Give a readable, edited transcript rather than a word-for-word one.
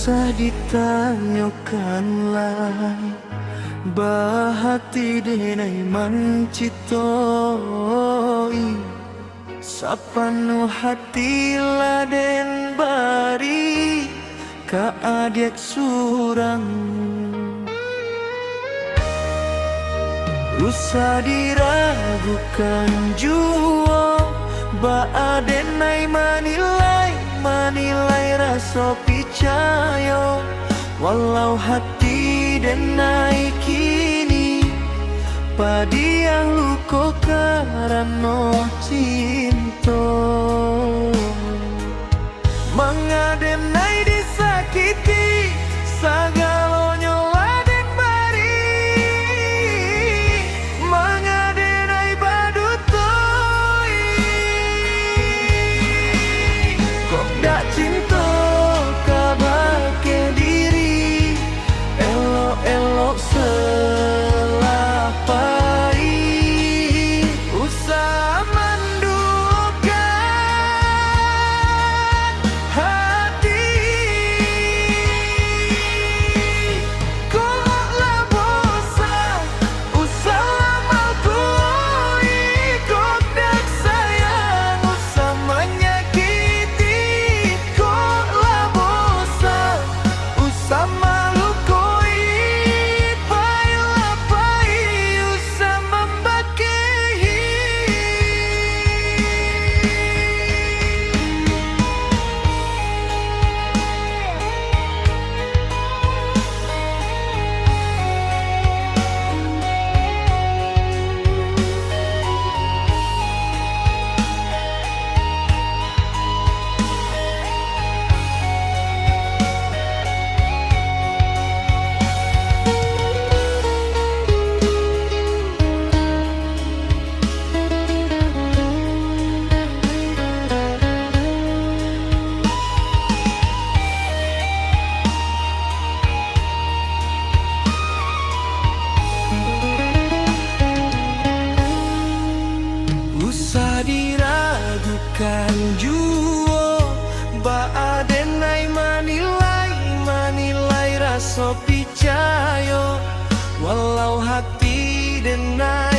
usah ditanyakanlah, bahati denai mancitoi, sapanu hati laden bari ka adek surang. Usah diragukan jua, baadenai manilai rasa picayo, walau hati denai kini padiang luko karano cinta. Mengadenai disakiti sagalonyo laden bari, mengadenai badutoi. Kok dak cinta kabake diri, elok-elok selapai. Usah mandukan hati, kok lah bosan. Usah lama tuai, kok dak sayang. Usah menyakiti, kok lah bosan. Usah malu koi, payah pai. Usah membakehi. Usah diragukan jua, baadenai manilai rasa picayo, walau hati denai